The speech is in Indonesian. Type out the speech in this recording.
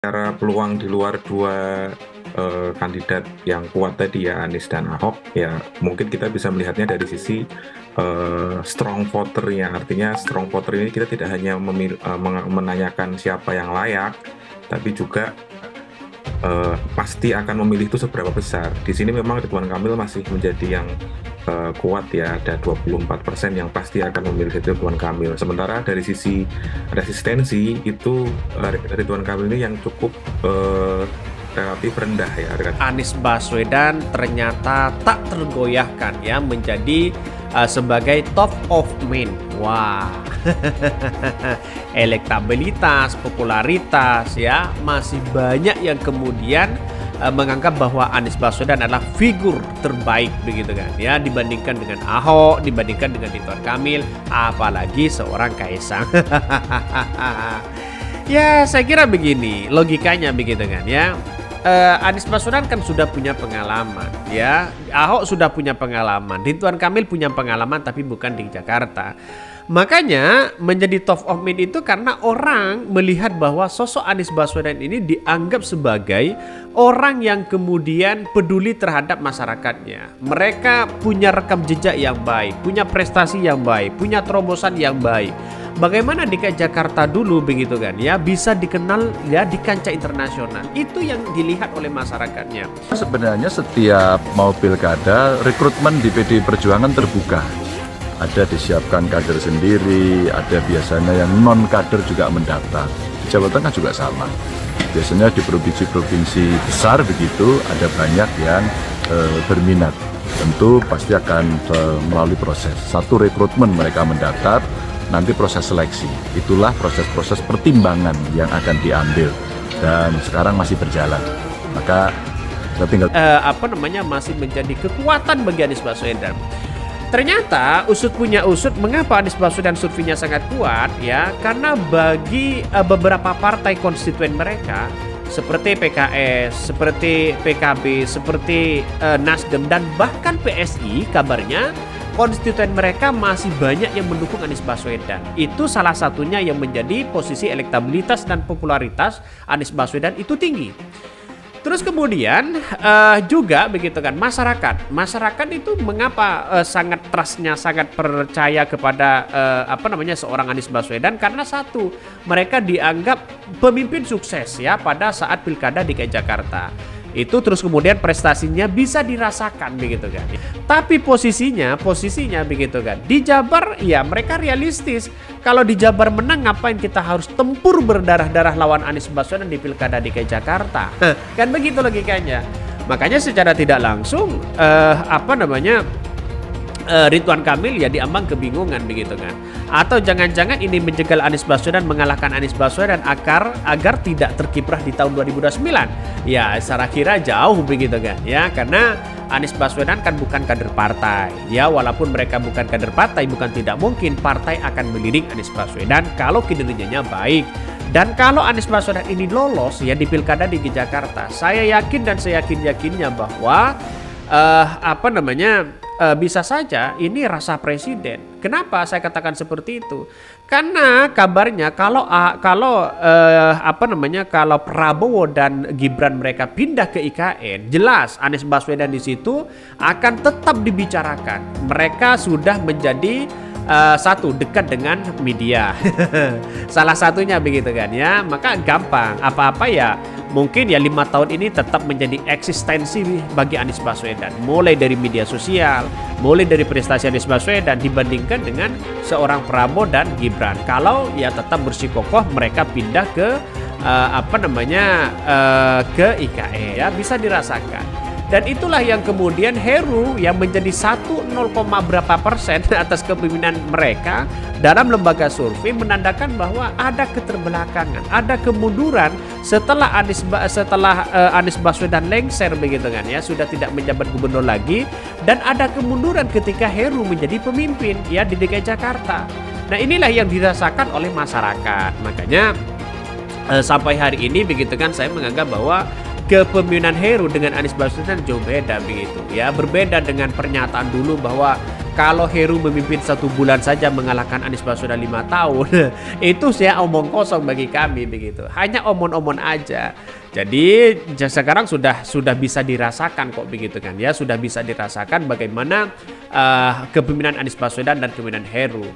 Secara peluang di luar dua kandidat yang kuat tadi ya, Anies dan Ahok, ya mungkin kita bisa melihatnya dari sisi strong voter, yang artinya strong voter ini kita tidak hanya menanyakan siapa yang layak, tapi juga pasti akan memilih itu seberapa besar. Di sini memang Ridwan Kamil masih menjadi yang kuat ya, ada 24% yang pasti akan memilih Ridwan Kamil. Sementara dari sisi resistensi itu Ridwan Kamil ini yang cukup relatif rendah ya. Anies Baswedan ternyata tak tergoyahkan ya menjadi sebagai top of mind. Wah, elektabilitas, popularitas ya masih banyak yang kemudian menganggap bahwa Anies Baswedan adalah figur terbaik begitu kan ya, dibandingkan dengan Ahok, dibandingkan dengan Ridwan Kamil, apalagi seorang Kaisang. Ya, saya kira begini, logikanya begitu kan ya. Anies Baswedan kan sudah punya pengalaman ya, Ahok sudah punya pengalaman, Ridwan Kamil punya pengalaman tapi bukan di Jakarta. Makanya menjadi top of mind itu karena orang melihat bahwa sosok Anies Baswedan ini dianggap sebagai orang yang kemudian peduli terhadap masyarakatnya. Mereka punya rekam jejak yang baik, punya prestasi yang baik, punya terobosan yang baik. Bagaimana DKI Jakarta dulu begitu kan ya, bisa dikenal ya di kancah internasional. Itu yang dilihat oleh masyarakatnya. Sebenarnya setiap mau pilkada, rekrutmen di PDI Perjuangan terbuka. Ada disiapkan kader sendiri, ada biasanya yang non kader juga mendaftar. Di Jawa Tengah juga sama. Biasanya di provinsi-provinsi besar begitu ada banyak yang berminat. Tentu pasti akan melalui proses. Satu rekrutmen mereka mendaftar, nanti proses seleksi. Itulah proses-proses pertimbangan yang akan diambil dan sekarang masih berjalan. Maka kita tinggal masih menjadi kekuatan bagi Anies Baswedan. Ternyata usut punya usut, mengapa Anies Baswedan surveinya sangat kuat ya? Karena bagi beberapa partai konstituen mereka seperti PKS, seperti PKB, seperti Nasdem dan bahkan PSI, kabarnya konstituen mereka masih banyak yang mendukung Anies Baswedan. Itu salah satunya yang menjadi posisi elektabilitas dan popularitas Anies Baswedan itu tinggi. Terus kemudian juga begitu kan masyarakat itu mengapa sangat trustnya, sangat percaya kepada seorang Anies Baswedan, karena satu, mereka dianggap pemimpin sukses ya pada saat pilkada DKI Jakarta. Itu terus kemudian prestasinya bisa dirasakan begitu kan. Tapi posisinya begitu kan. Di Jabar ya mereka realistis. Kalau di Jabar menang, ngapain kita harus tempur berdarah-darah lawan Anies Baswedan di pilkada DKI Jakarta? Kan begitu logikanya. Makanya secara tidak langsung Ridwan Kamil ya diambang kebingungan begitu kan. Atau jangan-jangan ini menjegal Anies Baswedan, mengalahkan Anies Baswedan agar tidak terkiprah di tahun 2029. Ya, saya kira jauh begitu kan ya, karena Anies Baswedan kan bukan kader partai. Ya, walaupun mereka bukan kader partai, bukan tidak mungkin partai akan melirik Anies Baswedan kalau kinerjanya baik. Dan kalau Anies Baswedan ini lolos ya di pilkada di Jakarta, saya yakin dan saya yakin-yakinnya bahwa bisa saja ini rasa presiden. Kenapa saya katakan seperti itu? Karena kabarnya kalau Prabowo dan Gibran mereka pindah ke IKN, jelas Anies Baswedan di situ akan tetap dibicarakan. Mereka sudah menjadi satu, dekat dengan media. Salah satunya begitu kan ya. Maka gampang apa-apa ya. Mungkin ya 5 tahun ini tetap menjadi eksistensi bagi Anies Baswedan. Mulai dari media sosial, mulai dari prestasi Anies Baswedan dibandingkan dengan seorang Prabowo dan Gibran. Kalau ya tetap bersikokoh mereka pindah ke ke IKN ya, bisa dirasakan. Dan itulah yang kemudian Heru yang menjadi 1,0 berapa persen atas kepemimpinan mereka dalam lembaga survei menandakan bahwa ada keterbelakangan, ada kemunduran setelah Anies Baswedan lengser begitu kan ya, sudah tidak menjabat gubernur lagi, dan ada kemunduran ketika Heru menjadi pemimpin ya di DKI Jakarta. Nah, inilah yang dirasakan oleh masyarakat. Makanya sampai hari ini begitu kan saya menganggap bahwa kepemimpinan Heru dengan Anies Baswedan jauh beda begitu ya, berbeda dengan pernyataan dulu bahwa kalau Heru memimpin 1 bulan saja mengalahkan Anies Baswedan 5 tahun, itu saya omong kosong bagi kami begitu. Hanya omong-omong aja. Jadi sekarang sudah bisa dirasakan kok begitu kan ya, sudah bisa dirasakan bagaimana kepemimpinan Anies Baswedan dan kepemimpinan Heru.